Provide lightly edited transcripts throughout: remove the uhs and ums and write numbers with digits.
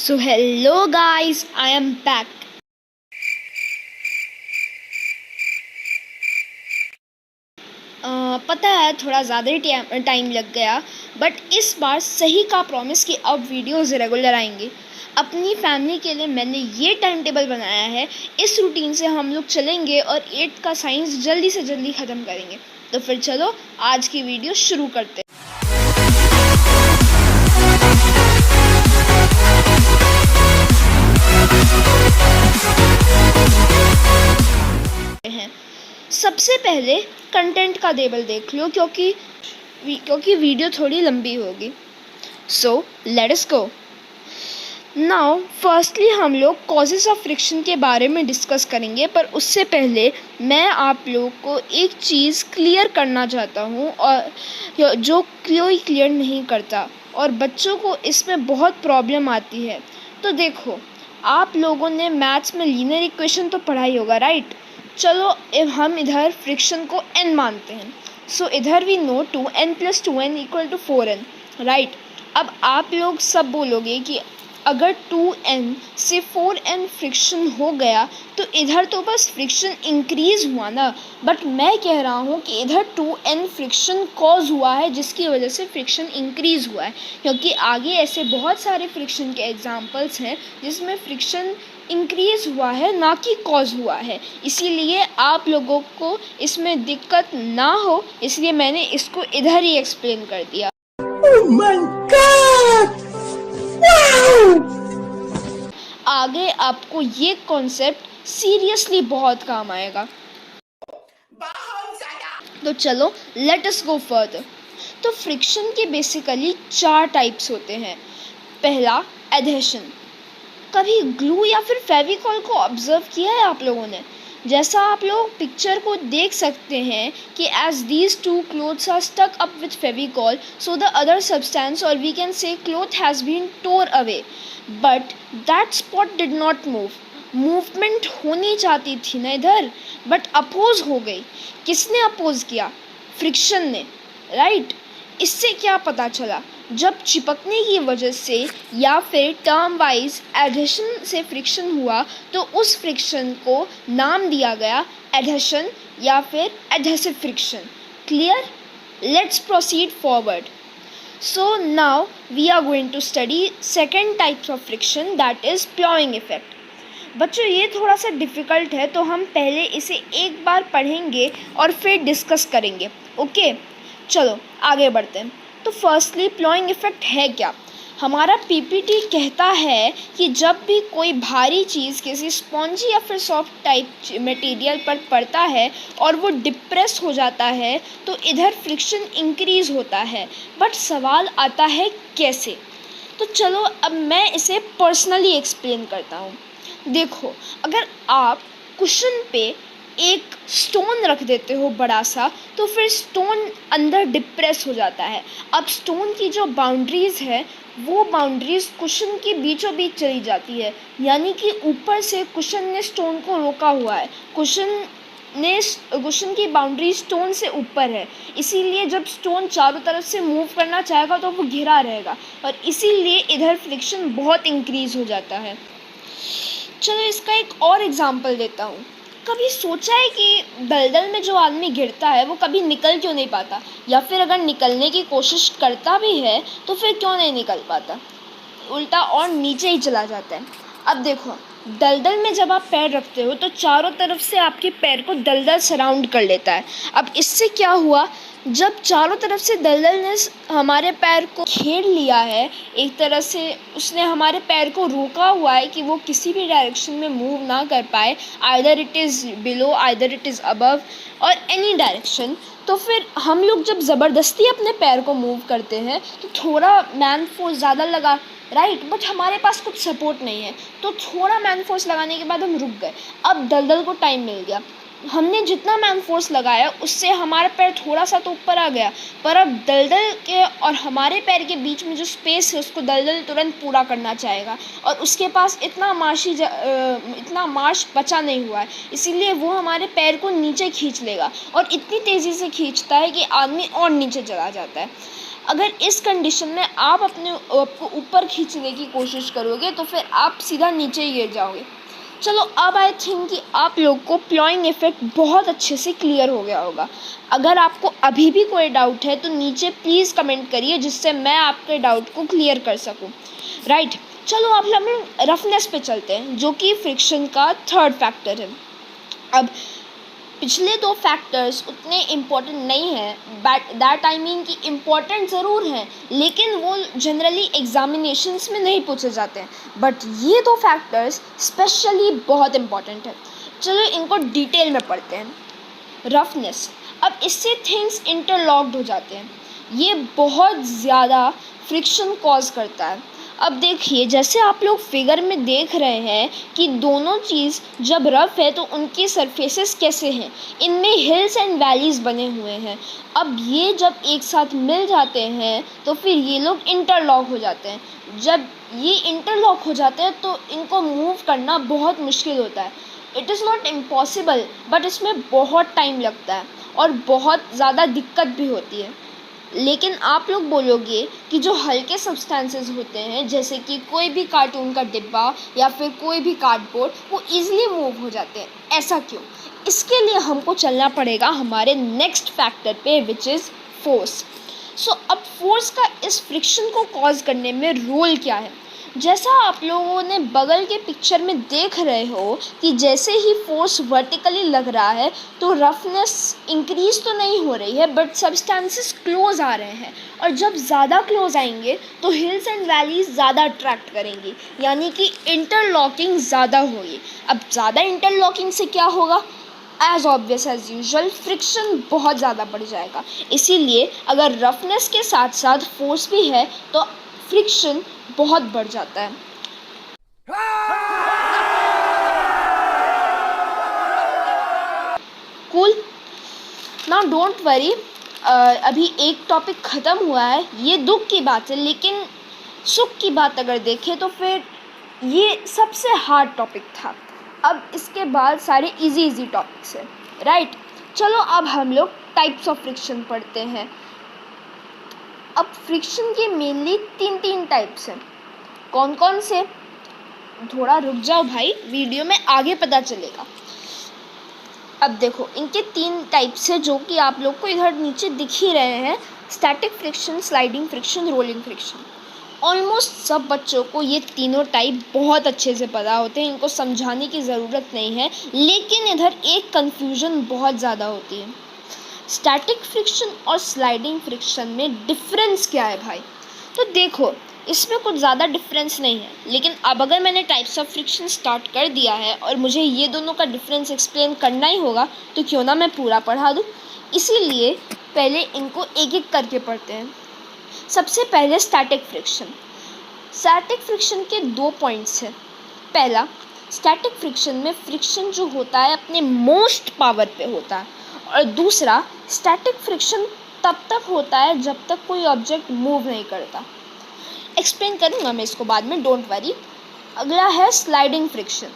So hello guys, I am back. पता है थोड़ा ज़्यादा ही टाइम लग गया, बट इस बार सही का प्रॉमिस कि अब वीडियोस रेगुलर आएंगे। अपनी फैमिली के लिए मैंने ये टाइम टेबल बनाया है। इस रूटीन से हम लोग चलेंगे और 8th का साइंस जल्दी से जल्दी ख़त्म करेंगे। तो फिर चलो आज की वीडियो शुरू करते हैं। सबसे पहले कंटेंट का टेबल देख लो क्योंकि वीडियो थोड़ी लंबी होगी। सो लेट अस गो। नाउ फर्स्टली हम लोग कॉजेज़ ऑफ फ्रिक्शन के बारे में डिस्कस करेंगे, पर उससे पहले मैं आप लोगों को एक चीज़ क्लियर करना चाहता हूँ और जो कोई क्लियर नहीं करता और बच्चों को इसमें बहुत प्रॉब्लम आती है। तो देखो, आप लोगों ने मैथ्स में लीनियर इक्वेशन तो पढ़ा ही होगा, राइट? चलो हम इधर फ्रिक्शन को n मानते हैं। सो इधर we know 2n + 2n = 4n, right? अब आप लोग सब बोलोगे कि अगर 2n से 4n फ्रिक्शन हो गया तो इधर तो बस फ्रिक्शन इंक्रीज़ हुआ ना। बट मैं कह रहा हूँ कि इधर 2n फ्रिक्शन कॉज हुआ है जिसकी वजह से फ्रिक्शन इंक्रीज़ हुआ है, क्योंकि आगे ऐसे बहुत सारे फ्रिक्शन के एग्जांपल्स हैं जिसमें फ्रिक्शन इंक्रीज़ हुआ है ना कि कॉज हुआ है। इसीलिए आप लोगों को इसमें दिक्कत ना हो, इसलिए मैंने इसको इधर ही एक्सप्लेन कर दिया। Oh my God! Wow! आगे आपको ये कॉन्सेप्ट सीरियसली बहुत काम आएगा। तो चलो लेट अस गो फर्दर। तो फ्रिक्शन के बेसिकली 4 टाइप्स होते हैं। पहला एडहेशन। कभी ग्लू या फिर फेविकॉल को ऑब्जर्व किया है आप लोगों ने? जैसा आप लोग पिक्चर को देख सकते हैं कि as these two clothes are stuck up with Fevicol so the other substance और we can say cloth has been torn away, but that spot did not move. Movement होनी चाहती थी ना इधर, बट अपोज हो गई। किसने अपोज किया? फ्रिक्शन ने, राइट? इससे क्या पता चला? जब चिपकने की वजह से या फिर टर्म वाइज एडहेशन से फ्रिक्शन हुआ तो उस फ्रिक्शन को नाम दिया गया एडहेशन या फिर adhesive friction. Clear? Let's proceed forward. So now we are going to study second types of friction, that is ploughing effect. बच्चों ये थोड़ा सा डिफ़िकल्ट है तो हम पहले इसे एक बार पढ़ेंगे और फिर डिस्कस करेंगे। ओके, चलो आगे बढ़ते हैं। तो फर्स्टली प्लॉइंग इफेक्ट है क्या? हमारा पीपीटी कहता है कि जब भी कोई भारी चीज़ किसी स्पॉन्जी या फिर सॉफ्ट टाइप मटेरियल पर पड़ता है और वो डिप्रेस हो जाता है तो इधर फ्रिक्शन इंक्रीज़ होता है। बट सवाल आता है कैसे? तो चलो अब मैं इसे पर्सनली एक्सप्लेन करता हूँ। देखो, अगर आप कुशन पे एक स्टोन रख देते हो बड़ा सा, तो फिर स्टोन अंदर डिप्रेस हो जाता है। अब स्टोन की जो बाउंड्रीज़ है वो बाउंड्रीज़ कुशन के बीचों बीच चली जाती है, यानी कि ऊपर से कुशन ने स्टोन को रोका हुआ है। कुशन की बाउंड्री स्टोन से ऊपर है, इसीलिए जब स्टोन चारों तरफ से मूव करना चाहेगा तो वो घिरा रहेगा और इसीलिए इधर फ्रिक्शन बहुत इंक्रीज़ हो जाता है। चलो इसका एक और एग्जांपल देता हूँ। कभी सोचा है कि दलदल में जो आदमी गिरता है वो कभी निकल क्यों नहीं पाता, या फिर अगर निकलने की कोशिश करता भी है तो फिर क्यों नहीं निकल पाता, उल्टा और नीचे ही चला जाता है? अब देखो, दलदल में जब आप पैर रखते हो तो चारों तरफ से आपके पैर को दलदल सराउंड कर लेता है। अब इससे क्या हुआ, जब चारों तरफ से दलदल ने हमारे पैर को घेर लिया है, एक तरह से उसने हमारे पैर को रोका हुआ है कि वो किसी भी डायरेक्शन में मूव ना कर पाए, either it is below, either it is above और एनी डायरेक्शन। तो फिर हम लोग जब ज़बरदस्ती अपने पैर को मूव करते हैं तो थोड़ा मैन फोर्स ज़्यादा लगा, राइट? बट हमारे पास कुछ सपोर्ट नहीं है, तो थोड़ा मैन फोर्स लगाने के बाद हम रुक गए। अब दलदल को टाइम मिल गया, हमने जितना मैन फोर्स लगाया उससे हमारा पैर थोड़ा सा तो ऊपर आ गया, पर अब दलदल के और हमारे पैर के बीच में जो स्पेस है उसको दलदल तुरंत पूरा करना चाहेगा और उसके पास इतना मार्श बचा नहीं हुआ है, इसीलिए वो हमारे पैर को नीचे खींच लेगा और इतनी तेज़ी से खींचता है कि आदमी और नीचे चला जाता है। अगर इस कंडीशन में आप आपको ऊपर खींचने की कोशिश करोगे तो फिर आप सीधा नीचे ही गिर जाओगे। चलो अब आई थिंक कि आप लोग को प्लॉइंग इफेक्ट बहुत अच्छे से क्लियर हो गया होगा। अगर आपको अभी भी कोई डाउट है तो नीचे प्लीज़ कमेंट करिए जिससे मैं आपके डाउट को क्लियर कर सकूं। राइट, चलो अब हम रफनेस पे चलते हैं जो कि फ्रिक्शन का थर्ड फैक्टर है। अब पिछले दो फैक्टर्स उतने इम्पोर्टेंट नहीं हैं, बट दैट आई मीन कि इम्पोर्टेंट ज़रूर हैं लेकिन वो जनरली एग्जामिनेशंस में नहीं पूछे जाते हैं, बट ये दो फैक्टर्स स्पेशली बहुत इम्पोर्टेंट है। चलो इनको डिटेल में पढ़ते हैं। रफनेस, अब इससे थिंग्स इंटरलॉक्ड हो जाते हैं, ये बहुत ज़्यादा फ्रिक्शन कॉज करता है। अब देखिए जैसे आप लोग फिगर में देख रहे हैं कि दोनों चीज़ जब रफ है तो उनकी सरफेसेस कैसे हैं, इनमें हिल्स एंड वैलीज बने हुए हैं। अब ये जब एक साथ मिल जाते हैं तो फिर ये लोग इंटरलॉक हो जाते हैं। जब ये इंटरलॉक हो जाते हैं तो इनको मूव करना बहुत मुश्किल होता है। It is not impossible, but इसमें बहुत टाइम लगता है और बहुत ज़्यादा दिक्कत भी होती है। लेकिन आप लोग बोलोगे कि जो हल्के सब्सटेंसेस होते हैं जैसे कि कोई भी कार्टून का डिब्बा या फिर कोई भी कार्डबोर्ड, वो ईज़िली मूव हो जाते हैं, ऐसा क्यों? इसके लिए हमको चलना पड़ेगा हमारे नेक्स्ट फैक्टर पे, विच इज़ फोर्स। सो अब फोर्स का इस फ्रिक्शन को कॉज करने में रोल क्या है? जैसा आप लोगों ने बगल के पिक्चर में देख रहे हो कि जैसे ही फोर्स वर्टिकली लग रहा है तो रफनेस इंक्रीज तो नहीं हो रही है बट सब्सटेंसेस क्लोज आ रहे हैं, और जब ज़्यादा क्लोज आएंगे तो हिल्स एंड वैलीज ज़्यादा अट्रैक्ट करेंगी, यानी कि इंटरलॉकिंग ज़्यादा होगी। अब ज़्यादा इंटरलॉकिंग से क्या होगा? As obvious as usual friction बहुत ज़्यादा बढ़ जाएगा। इसीलिए अगर रफनेस के साथ साथ फोर्स भी है तो फ्रिक्शन बहुत बढ़ जाता है। कूल, नाउ डोंट वरी, अभी एक टॉपिक ख़त्म हुआ है, ये दुख की बात है, लेकिन सुख की बात अगर देखें तो फिर ये सबसे हार्ड टॉपिक था। अब इसके बाद सारे इजी टॉपिक्स हैं, राइट। चलो अब हम लोग टाइप्स ऑफ फ्रिक्शन पढ़ते हैं। अब फ्रिक्शन के मेनली तीन टाइप्स हैं। कौन कौन से? थोड़ा रुक जाओ भाई, वीडियो में आगे पता चलेगा। अब देखो इनके 3 टाइप्स हैं जो कि आप लोग को इधर नीचे दिख ही रहे हैं। Static friction, sliding friction, rolling friction. Almost सब बच्चों को ये तीनों टाइप बहुत अच्छे से पता होते हैं, इनको समझाने की ज़रूरत नहीं है, लेकिन इधर एक कन्फ्यूज़न बहुत ज़्यादा होती है। स्टैटिक फ्रिक्शन और स्लाइडिंग फ्रिक्शन में डिफरेंस क्या है भाई? तो देखो इसमें कुछ ज़्यादा डिफरेंस नहीं है, लेकिन अब अगर मैंने टाइप्स ऑफ फ्रिक्शन स्टार्ट कर दिया है और मुझे ये दोनों का डिफरेंस एक्सप्लेन करना ही होगा तो क्यों ना मैं पूरा पढ़ा दूँ। इसीलिए पहले इनको एक एक करके पढ़ते हैं। सबसे पहले स्टैटिक फ्रिक्शन। स्टैटिक फ्रिक्शन के 2 पॉइंट्स हैं। पहला, स्टैटिक फ्रिक्शन में फ्रिक्शन जो होता है अपने मोस्ट पावर पे होता है, और दूसरा स्टैटिक फ्रिक्शन तब तक होता है जब तक कोई ऑब्जेक्ट मूव नहीं करता। एक्सप्लेन करूँगा मैं इसको बाद में, डोंट वरी। अगला है स्लाइडिंग फ्रिक्शन।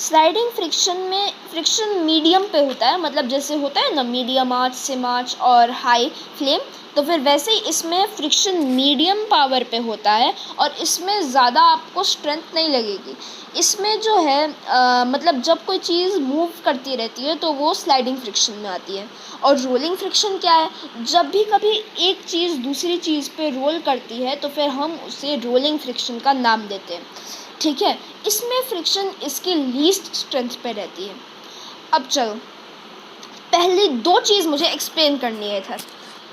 स्लाइडिंग फ्रिक्शन में फ्रिक्शन मीडियम पे होता है, मतलब जैसे होता है ना मीडियम आंच, सिम आंच और हाई फ्लेम, तो फिर वैसे ही इसमें फ्रिक्शन मीडियम पावर पे होता है और इसमें ज़्यादा आपको स्ट्रेंथ नहीं लगेगी। इसमें जो है मतलब जब कोई चीज़ मूव करती रहती है तो वो स्लाइडिंग फ्रिक्शन में आती है। और रोलिंग फ्रिक्शन क्या है? जब भी कभी एक चीज़ दूसरी चीज़ पे रोल करती है तो फिर हम उसे रोलिंग फ्रिक्शन का नाम देते हैं, ठीक है। इसमें फ्रिक्शन इसकी लीस्ट स्ट्रेंथ पे रहती है। अब चलो पहली 2 चीज़ मुझे एक्सप्लेन करनी है इधर।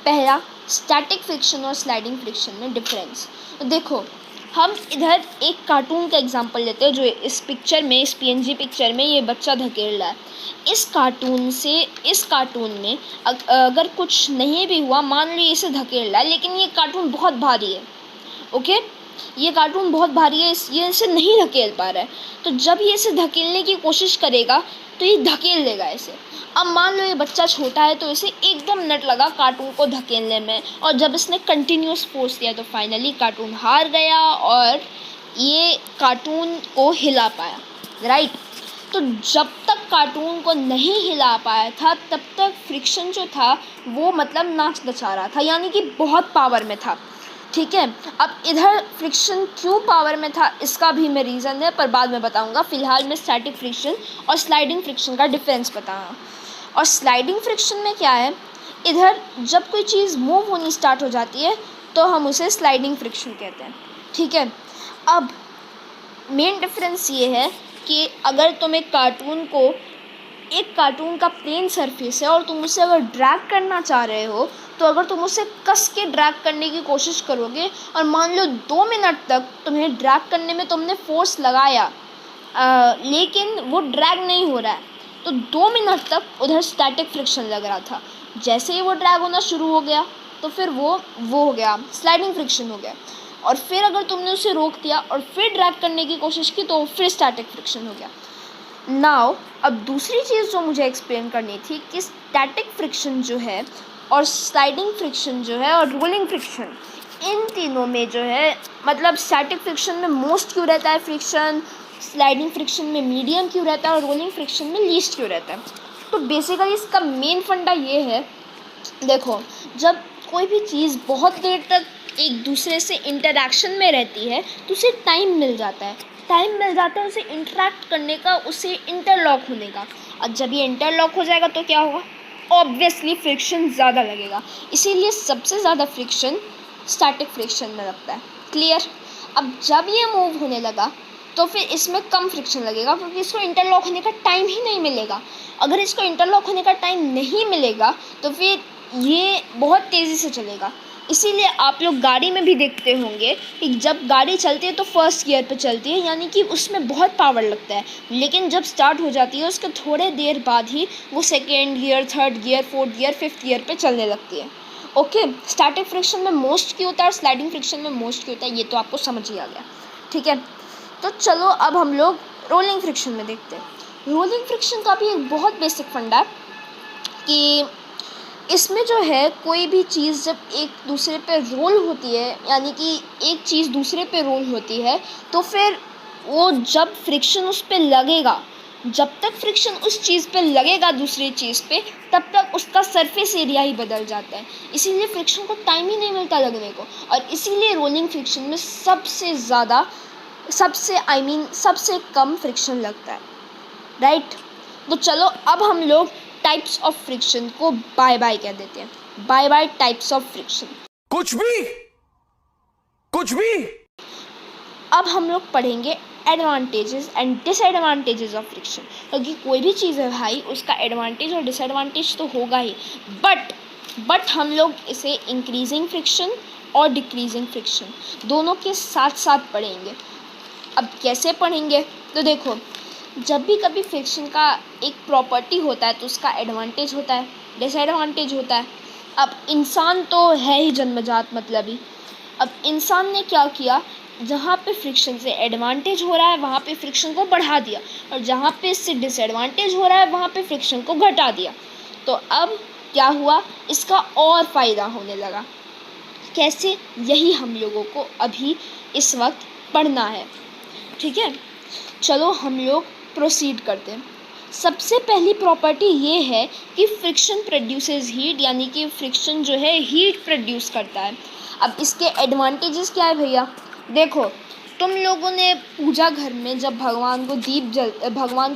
पहला, स्टैटिक फ्रिक्शन और स्लाइडिंग फ्रिक्शन में डिफरेंस। तो देखो हम इधर एक कार्टून का एग्जांपल लेते हैं जो इस पिक्चर में, इस PNG पिक्चर में ये बच्चा धकेल रहा है। इस कार्टून में अगर कुछ नहीं भी हुआ, मान लो इसे धकेल रहा है, लेकिन ये कार्टून बहुत भारी है, ओके, ये कार्टून बहुत भारी है, ये इसे नहीं धकेल पा रहा है, तो जब ये इसे धकेलने की कोशिश करेगा तो ये धकेल लेगा इसे। अब मान लो ये बच्चा छोटा है तो इसे एकदम नट लगा कार्टून को धकेलने में, और जब इसने कंटिन्यूस फोर्स दिया तो फाइनली कार्टून हार गया और ये कार्टून को हिला पाया, राइट। तो जब तक कार्टून को नहीं हिला पाया था तब तक फ्रिक्शन जो था वो मतलब नाच नचा रहा था, यानी कि बहुत पावर में था। ठीक है, अब इधर फ्रिक्शन क्यों पावर में था इसका भी मैं रीज़न है, पर बाद में बताऊंगा। फिलहाल मैं स्टैटिक फ्रिक्शन और स्लाइडिंग फ्रिक्शन का डिफरेंस बताऊंगा। और स्लाइडिंग फ्रिक्शन में क्या है, इधर जब कोई चीज़ मूव होनी स्टार्ट हो जाती है तो हम उसे स्लाइडिंग फ्रिक्शन कहते हैं। ठीक है, अब मेन डिफरेंस ये है कि अगर तुम एक कार्टून का प्लेन सरफेस है और तुम उसे अगर ड्रैग करना चाह रहे हो, तो अगर तुम उसे कस के ड्रैग करने की कोशिश करोगे और मान लो 2 मिनट तक तुम्हें ड्रैग करने में तुमने फोर्स लगाया लेकिन वो ड्रैग नहीं हो रहा है, तो 2 मिनट तक उधर स्टैटिक फ्रिक्शन लग रहा था। जैसे ही वो ड्रैग होना शुरू हो गया तो फिर वो हो गया, स्लाइडिंग फ्रिक्शन हो गया। और फिर अगर तुमने उसे रोक दिया और फिर ड्रैग करने की कोशिश की तो फिर स्टैटिक फ्रिक्शन हो गया। नाउ अब दूसरी चीज़ जो मुझे एक्सप्लेन करनी थी कि स्टैटिक फ्रिक्शन जो है और स्लाइडिंग फ्रिक्शन जो है और रोलिंग फ्रिक्शन, इन तीनों में जो है मतलब स्टैटिक फ्रिक्शन में मोस्ट क्यों रहता है फ्रिक्शन, स्लाइडिंग फ्रिक्शन में मीडियम क्यों रहता है और रोलिंग फ्रिक्शन में लीस्ट क्यों रहता है। तो बेसिकली इसका मेन फंडा ये है, देखो जब कोई भी चीज़ बहुत देर तक एक दूसरे से इंटरैक्शन में रहती है तो उसे टाइम मिल जाता है उसे इंटरैक्ट करने का, उसे इंटरलॉक होने का। और जब ये इंटरलॉक हो जाएगा तो क्या होगा, ऑब्वियसली फ्रिक्शन ज़्यादा लगेगा, इसीलिए सबसे ज़्यादा फ्रिक्शन स्टैटिक फ्रिक्शन में लगता है। क्लियर। अब जब ये मूव होने लगा तो फिर इसमें कम फ्रिक्शन लगेगा क्योंकि इसको इंटरलॉक होने का टाइम ही नहीं मिलेगा। अगर इसको इंटरलॉक होने का टाइम नहीं मिलेगा तो फिर ये बहुत तेज़ी से चलेगा। इसीलिए आप लोग गाड़ी में भी देखते होंगे कि जब गाड़ी चलती है तो फर्स्ट गियर पे चलती है, यानी कि उसमें बहुत पावर लगता है, लेकिन जब स्टार्ट हो जाती है उसके थोड़े देर बाद ही वो second gear, third gear, fourth gear, fifth gear पे चलने लगती है। ओके, स्टैटिक फ्रिक्शन में मोस्ट क्यों होता है और स्लाइडिंग फ्रिक्शन में मोस्ट क्यों होता है ये तो आपको समझ ही आ गया। ठीक है, तो चलो अब हम लोग रोलिंग फ्रिक्शन में देखते हैं। रोलिंग फ्रिक्शन का भी एक बहुत बेसिक फंडा है कि इसमें जो है कोई भी चीज़ जब एक दूसरे पे रोल होती है, यानी कि एक चीज़ दूसरे पे रोल होती है, तो फिर वो जब फ्रिक्शन उस पे लगेगा, जब तक फ्रिक्शन उस चीज़ पे लगेगा दूसरी चीज़ पे, तब तक उसका सरफेस एरिया ही बदल जाता है। इसीलिए फ्रिक्शन को टाइम ही नहीं मिलता लगने को, और इसीलिए रोलिंग फ्रिक्शन में सबसे कम फ्रिक्शन लगता है। राइट। तो चलो अब हम लोग टाइप्स ऑफ फ्रिक्शन को बाय बाय कह देते हैं। Bye types of friction. कुछ भी अब हम लोग पढ़ेंगे advantages and disadvantages of friction, क्योंकि कोई भी चीज़ है भाई उसका एडवांटेज और डिसएडवांटेज तो होगा ही, बट हम लोग इसे इंक्रीजिंग फ्रिक्शन और डिक्रीजिंग फ्रिक्शन दोनों के साथ साथ पढ़ेंगे। अब कैसे पढ़ेंगे, तो देखो जब भी कभी फ्रिक्शन का एक प्रॉपर्टी होता है तो उसका एडवांटेज होता है, डिसएडवांटेज होता है। अब इंसान तो है ही जन्मजात मतलबी। अब इंसान ने क्या किया, जहाँ पे फ्रिक्शन से एडवांटेज हो रहा है वहाँ पे फ्रिक्शन को बढ़ा दिया, और जहाँ पे इससे डिसएडवांटेज हो रहा है वहाँ पे फ्रिक्शन को घटा दिया। तो अब क्या हुआ, इसका और फ़ायदा होने लगा। कैसे, यही हम लोगों को अभी इस वक्त पढ़ना है। ठीक है, चलो हम लोग प्रोसीड करते हैं। सबसे पहली प्रॉपर्टी ये है कि फ्रिक्शन प्रोड्यूसेस हीट, यानी कि फ्रिक्शन जो है हीट प्रोड्यूस करता है। अब इसके एडवांटेजेस क्या है भैया, देखो तुम लोगों ने पूजा घर में जब भगवान के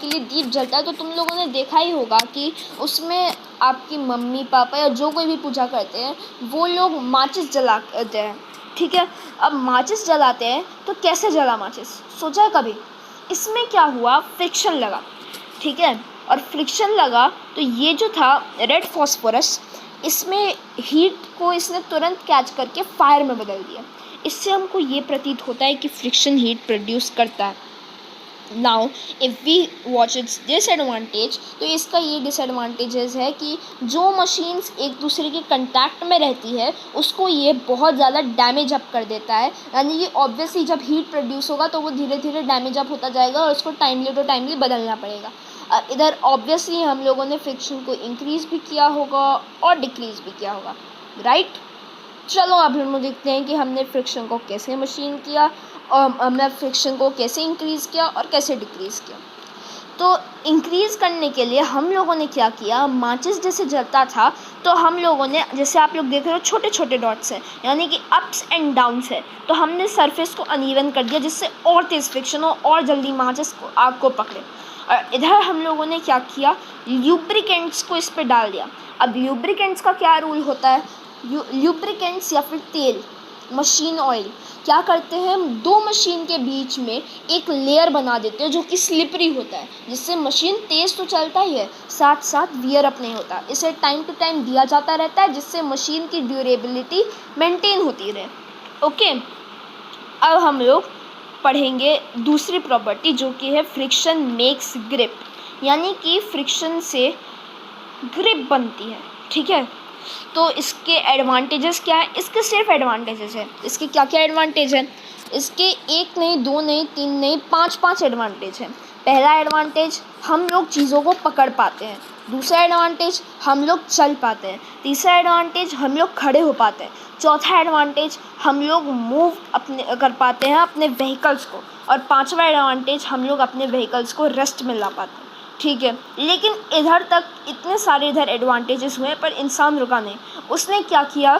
लिए दीप जलता है तो तुम लोगों ने देखा ही होगा कि उसमें आपकी मम्मी पापा या जो कोई भी पूजा करते हैं वो लोग माचिस जलाते हैं। ठीक है, अब माचिस जलाते हैं तो कैसे जला माचिस, सोचा है कभी? इसमें क्या हुआ, फ्रिक्शन लगा। ठीक है, और फ्रिक्शन लगा तो ये जो था रेड फॉस्फोरस, इसमें हीट को इसने तुरंत कैच करके फायर में बदल दिया। इससे हमको ये प्रतीत होता है कि फ्रिक्शन हीट प्रोड्यूस करता है। Now if we watch its disadvantage, तो इसका ये डिसएडवांटेजेस है कि जो मशीन्स एक दूसरे के कंटैक्ट में रहती है उसको ये बहुत ज़्यादा डैमेज अप कर देता है, यानी कि ऑब्वियसली जब हीट प्रोड्यूस होगा तो वो धीरे धीरे डैमेज अप होता जाएगा और उसको टाइमली बदलना पड़ेगा। और इधर ऑब्वियसली हम लोगों ने फ्रिक्शन को इंक्रीज़ भी किया होगा और डिक्रीज़ भी किया होगा। राइट। चलो अब हम देखते हैं कि हमने फ्रिक्शन को कैसे मशीन किया और हमने फ्रिक्शन को कैसे इंक्रीज़ किया और कैसे डिक्रीज़ किया। तो इंक्रीज़ करने के लिए हम लोगों ने क्या किया, माचिस जैसे जलता था तो हम लोगों ने, जैसे आप लोग देख रहे हो छोटे छोटे डॉट्स हैं यानी कि अप्स एंड डाउन्स है, तो हमने सरफेस को अनइवन कर दिया जिससे और तेज़ फ्रिक्शन हो और जल्दी माचिस को आग को पकड़े। और इधर हम लोगों ने क्या किया, ल्यूब्रिकेंट्स को इस पर डाल दिया। अब ल्यूब्रिकेंट्स का क्या रूल होता है, ल्यूब्रिकेंट्स या फिर तेल, मशीन ऑयल क्या करते हैं, दो मशीन के बीच में एक लेयर बना देते हैं जो कि स्लिपरी होता है, जिससे मशीन तेज़ तो चलता ही है साथ साथ वियर अप नहीं होता। इसे टाइम टू टाइम दिया जाता रहता है जिससे मशीन की ड्यूरेबिलिटी मेंटेन होती रहे। ओके, अब हम लोग पढ़ेंगे दूसरी प्रॉपर्टी जो कि है फ्रिक्शन मेक्स ग्रिप, यानी कि फ्रिक्शन से ग्रिप बनती है। ठीक है, तो इसके एडवांटेजेस क्या है, इसके सिर्फ एडवांटेजेस है। इसके क्या क्या एडवांटेज हैं, इसके एक नहीं, दो नहीं, तीन नहीं, पाँच एडवांटेज हैं। पहला एडवांटेज, हम लोग चीज़ों को पकड़ पाते हैं। दूसरा एडवांटेज, हम लोग चल पाते हैं। तीसरा एडवांटेज, हम लोग खड़े हो पाते हैं। चौथा एडवांटेज, हम लोग मूव अपने कर पाते हैं अपने व्हीकल्स को। और पांचवा एडवांटेज, हम लोग अपने व्हीकल्स को रेस्ट में ला पाते हैं। ठीक है, लेकिन इधर तक इतने सारे इधर एडवांटेजेस हुए पर इंसान रुका नहीं। उसने क्या किया,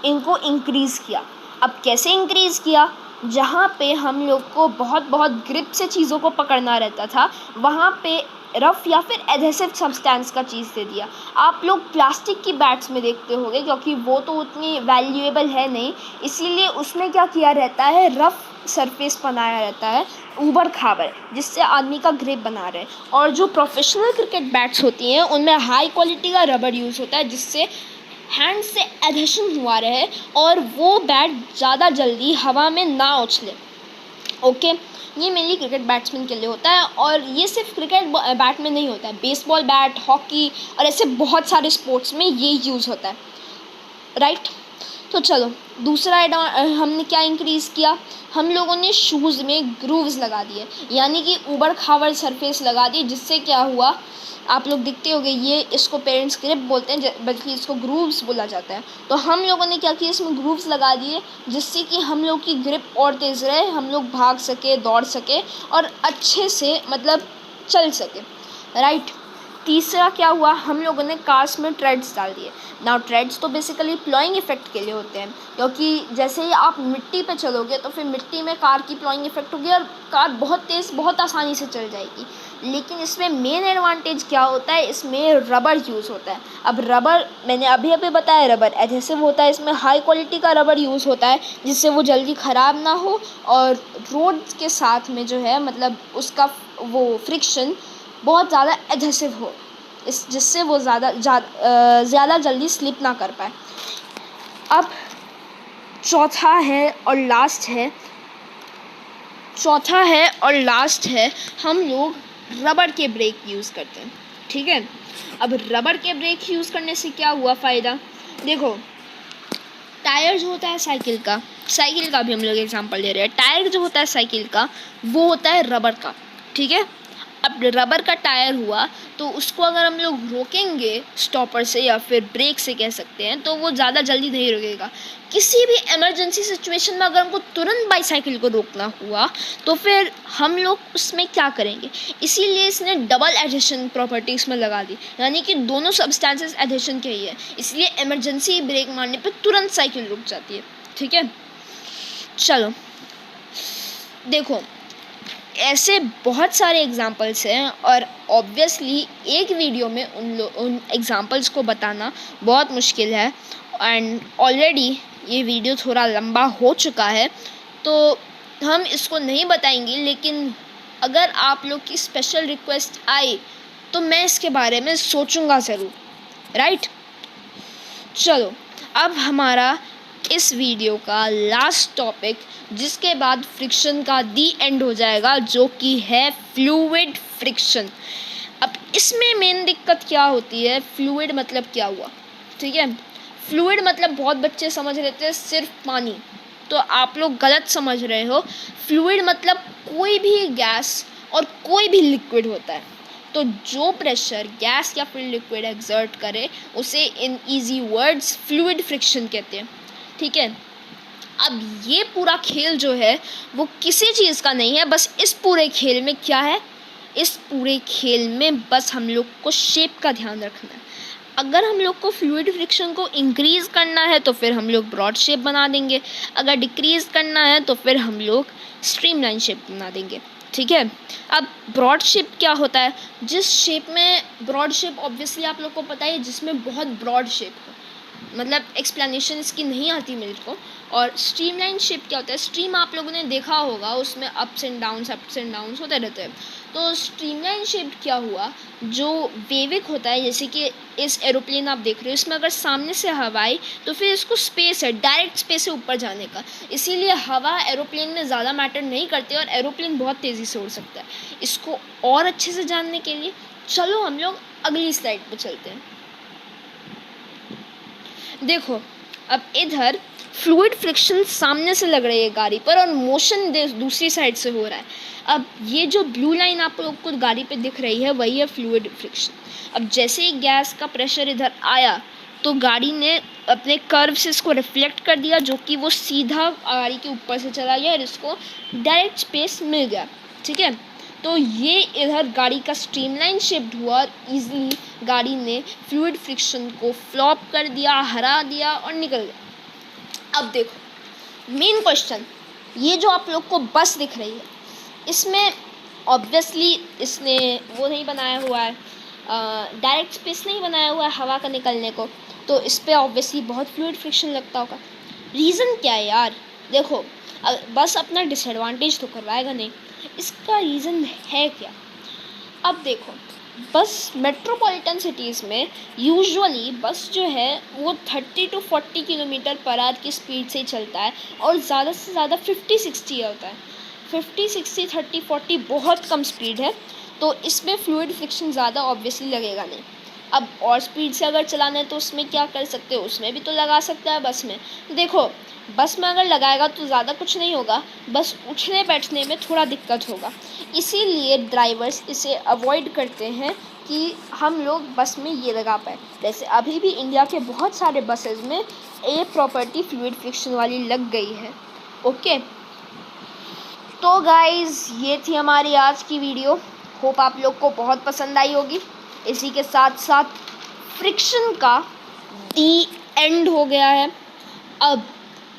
इनको इंक्रीज़ किया। अब कैसे इंक्रीज़ किया, जहाँ पे हम लोग को बहुत बहुत ग्रिप से चीज़ों को पकड़ना रहता था वहाँ पे रफ या फिर एडहेसिव सब्सटेंस का चीज़ दे दिया। आप लोग प्लास्टिक की बैट्स में देखते होंगे क्योंकि वो तो उतनी वैल्यूएबल है नहीं, इसीलिए उसमें क्या किया रहता है, रफ़ सरफेस बनाया रहता है, ऊबड़ खाबड़, जिससे आदमी का ग्रिप बना रहे। और जो प्रोफेशनल क्रिकेट बैट्स होती हैं उनमें हाई क्वालिटी का रबर यूज़ होता है जिससे हैंड से एडहेशन हुआ रहे और वो बैट ज़्यादा जल्दी हवा में ना उछले। ओके, ये मेनली क्रिकेट बैट्समैन के लिए होता है और ये सिर्फ क्रिकेट बैट में नहीं होता है, बेसबॉल बैट, हॉकी और ऐसे बहुत सारे स्पोर्ट्स में ये यूज़ होता है। राइट, तो चलो दूसरा हमने क्या इंक्रीज़ किया, हम लोगों ने शूज़ में ग्रूव्स लगा दिए, यानी कि ऊबड़ खाबड़ सरफेस लगा दी, जिससे क्या हुआ, आप लोग देखते होंगे, ये इसको पेरेंट्स ग्रिप बोलते हैं बल्कि इसको ग्रूव्स बोला जाता है। तो हम लोगों ने क्या किया, इसमें ग्रूव्स लगा दिए जिससे कि हम लोग की ग्रिप और तेज़ रहे, हम लोग भाग सके, दौड़ सके और अच्छे से मतलब चल सके। राइट, तीसरा क्या हुआ, हम लोगों ने कार्स में ट्रेड्स डाल दिए। नाउ ट्रेड्स तो बेसिकली प्लॉइंग इफेक्ट के लिए होते हैं, क्योंकि जैसे ही आप मिट्टी पे चलोगे तो फिर मिट्टी में कार की प्लॉइंग इफेक्ट होगी और कार बहुत तेज़, बहुत आसानी से चल जाएगी। लेकिन इसमें मेन एडवांटेज क्या होता है, इसमें रबर यूज़ होता है। अब रबर मैंने अभी बताया, रबर एडहेसिव होता है, इसमें हाई क्वालिटी का रबर यूज़ होता है जिससे वो जल्दी ख़राब ना हो और रोड के साथ में जो है मतलब उसका वो फ्रिक्शन बहुत ज़्यादा एडहेसिव हो, जिससे वो ज़्यादा जल्दी स्लिप ना कर पाए। अब चौथा है और लास्ट है हम लोग रबर के ब्रेक यूज़ करते हैं। ठीक है, अब रबर के ब्रेक यूज़ करने से क्या हुआ फ़ायदा, देखो टायर जो होता है साइकिल का भी हम लोग एग्जांपल ले रहे हैं। टायर जो होता है साइकिल का वो होता है रबर का। ठीक है, अब रबर का टायर हुआ तो उसको अगर हम लोग रोकेंगे स्टॉपर से या फिर ब्रेक से कह सकते हैं, तो वो ज़्यादा जल्दी नहीं रुकेगा। किसी भी इमरजेंसी सिचुएशन में अगर हमको तुरंत बाईसाइकिल को रोकना हुआ तो फिर हम लोग उसमें क्या करेंगे, इसीलिए इसने डबल एडहेशन प्रॉपर्टी इसमें लगा दी, यानी कि दोनों सब्सटेंसेस एडहेशन के ही है, इसलिए इमरजेंसी ब्रेक मारने पर तुरंत साइकिल रुक जाती है। ठीक है, चलो देखो ऐसे बहुत सारे एग्जाम्पल्स हैं और ऑब्वियसली एक वीडियो में उन एग्जाम्पल्स को बताना बहुत मुश्किल है एंड ऑलरेडी ये वीडियो थोड़ा लंबा हो चुका है तो हम इसको नहीं बताएंगे, लेकिन अगर आप लोग की स्पेशल रिक्वेस्ट आई तो मैं इसके बारे में सोचूंगा ज़रूर। राइट, चलो अब हमारा इस वीडियो का लास्ट टॉपिक, जिसके बाद फ्रिक्शन का दी एंड हो जाएगा, जो कि है फ्लूइड फ्रिक्शन। अब इसमें मेन दिक्कत क्या होती है, फ्लूइड मतलब क्या हुआ। ठीक है, फ्लूइड मतलब बहुत बच्चे समझ लेते हैं सिर्फ पानी, तो आप लोग गलत समझ रहे हो। फ्लूइड मतलब कोई भी गैस और कोई भी लिक्विड होता है, तो जो प्रेशर गैस या फिर लिक्विड एक्सर्ट करे उसे in easy words fluid friction कहते हैं। ठीक है, अब ये पूरा खेल जो है वो किसी चीज़ का नहीं है, बस इस पूरे खेल में क्या है, इस पूरे खेल में बस हम लोग को शेप का ध्यान रखना है। अगर हम लोग को फ्लूइड फ्रिक्शन को इंक्रीज़ करना है तो फिर हम लोग ब्रॉड शेप बना देंगे, अगर डिक्रीज़ करना है तो फिर हम लोग स्ट्रीमलाइन शेप बना देंगे, ठीक है। अब ब्रॉड शेप क्या होता है? जिस शेप में ब्रॉड शेप ऑब्वियसली आप लोग को पता है जिसमें बहुत ब्रॉड शेप हो, मतलब एक्सप्लेनेशन इसकी नहीं आती मेरे को। और स्ट्रीमलाइन शेप क्या होता है? स्ट्रीम आप लोगों ने देखा होगा, उसमें अप्स एंड डाउन्स होते रहते हैं। तो स्ट्रीमलाइन शेप क्या हुआ? जो वेविक होता है, जैसे कि इस एरोप्लेन आप देख रहे हो, इसमें अगर सामने से हवा आई तो फिर इसको स्पेस है, डायरेक्ट स्पेस से ऊपर जाने का, इसीलिए हवा एरोप्लेन में ज़्यादा मैटर नहीं करती और एरोप्लेन बहुत तेज़ी से उड़ सकता है। इसको और अच्छे से जानने के लिए चलो हम लोग अगली स्लाइड पर चलते हैं। देखो, अब इधर फ्लूइड फ्रिक्शन सामने से लग रही है गाड़ी पर और मोशन दूसरी साइड से हो रहा है। अब ये जो ब्लू लाइन आप लोग को गाड़ी पे दिख रही है वही है फ्लूइड फ्रिक्शन। अब जैसे ही गैस का प्रेशर इधर आया तो गाड़ी ने अपने कर्व से इसको रिफ्लेक्ट कर दिया, जो कि वो सीधा गाड़ी के ऊपर से चला गया और इसको डायरेक्ट स्पेस मिल गया, ठीक है। तो ये इधर गाड़ी का स्ट्रीमलाइन शिफ्ट हुआ और ईजिली गाड़ी ने फ्लूइड फ्रिक्शन को फ्लॉप कर दिया, हरा दिया और निकल गया। अब देखो मेन क्वेश्चन, ये जो आप लोग को बस दिख रही है इसमें ऑब्वियसली इसने वो नहीं बनाया हुआ है, डायरेक्ट स्पेस नहीं बनाया हुआ है हवा का निकलने को, तो इस पर ऑब्वियसली बहुत फ्लूइड फ्रिक्शन लगता होगा। रीज़न क्या है यार? देखो बस अपना डिसएडवांटेज तो करवाएगा नहीं, इसका रीज़न है क्या? अब देखो, बस मेट्रोपॉलिटन सिटीज़ में यूजुअली बस जो है वो 30 to 40 किलोमीटर पर आवर की स्पीड से ही चलता है और ज़्यादा से ज़्यादा 50-60 होता है। 50-60 30-40 बहुत कम स्पीड है, तो इसमें फ्लूइड फ्रिक्शन ज़्यादा ऑब्वियसली लगेगा नहीं। अब और स्पीड से अगर चलाना है तो उसमें क्या कर सकते हो, उसमें भी तो लगा सकता है बस में। देखो बस में अगर लगाएगा तो ज़्यादा कुछ नहीं होगा, बस उठने बैठने में थोड़ा दिक्कत होगा, इसीलिए ड्राइवर्स इसे अवॉइड करते हैं कि हम लोग बस में ये लगा पाए। जैसे अभी भी इंडिया के बहुत सारे बसेस में ए प्रॉपर्टी फ्लूइड फ्रिक्शन वाली लग गई है। ओके, तो गाइज़ ये थी हमारी आज की वीडियो, होप आप लोग को बहुत पसंद आई होगी। इसी के साथ साथ फ्रिक्शन का दी एंड हो गया है। अब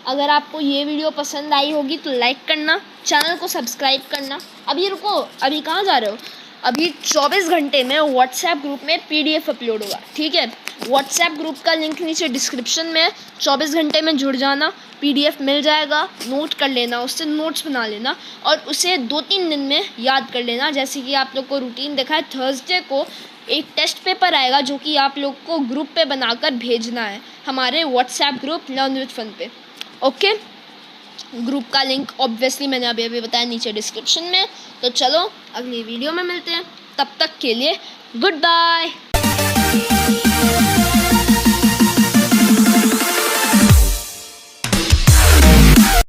अगर आपको ये वीडियो पसंद आई होगी तो लाइक करना, चैनल को सब्सक्राइब करना। अभी रुको, अभी कहाँ जा रहे हो? अभी 24 घंटे में व्हाट्सएप ग्रुप में PDF अपलोड होगा, ठीक है। व्हाट्सएप ग्रुप का लिंक नीचे डिस्क्रिप्शन में है, 24 घंटे में जुड़ जाना, PDF मिल जाएगा, नोट कर लेना, उससे नोट्स बना लेना और उसे 2-3 दिन में याद कर लेना। जैसे कि आप लोग को रूटीन देखा है, थर्सडे को एक टेस्ट पेपर आएगा जो कि आप लोग को ग्रुप पे बनाकर भेजना है हमारे WhatsApp group learn with fun पे। ओके, ग्रुप का लिंक ऑब्वियसली मैंने अभी बताया नीचे डिस्क्रिप्शन में। तो चलो अगली वीडियो में मिलते हैं, तब तक के लिए गुड बाय।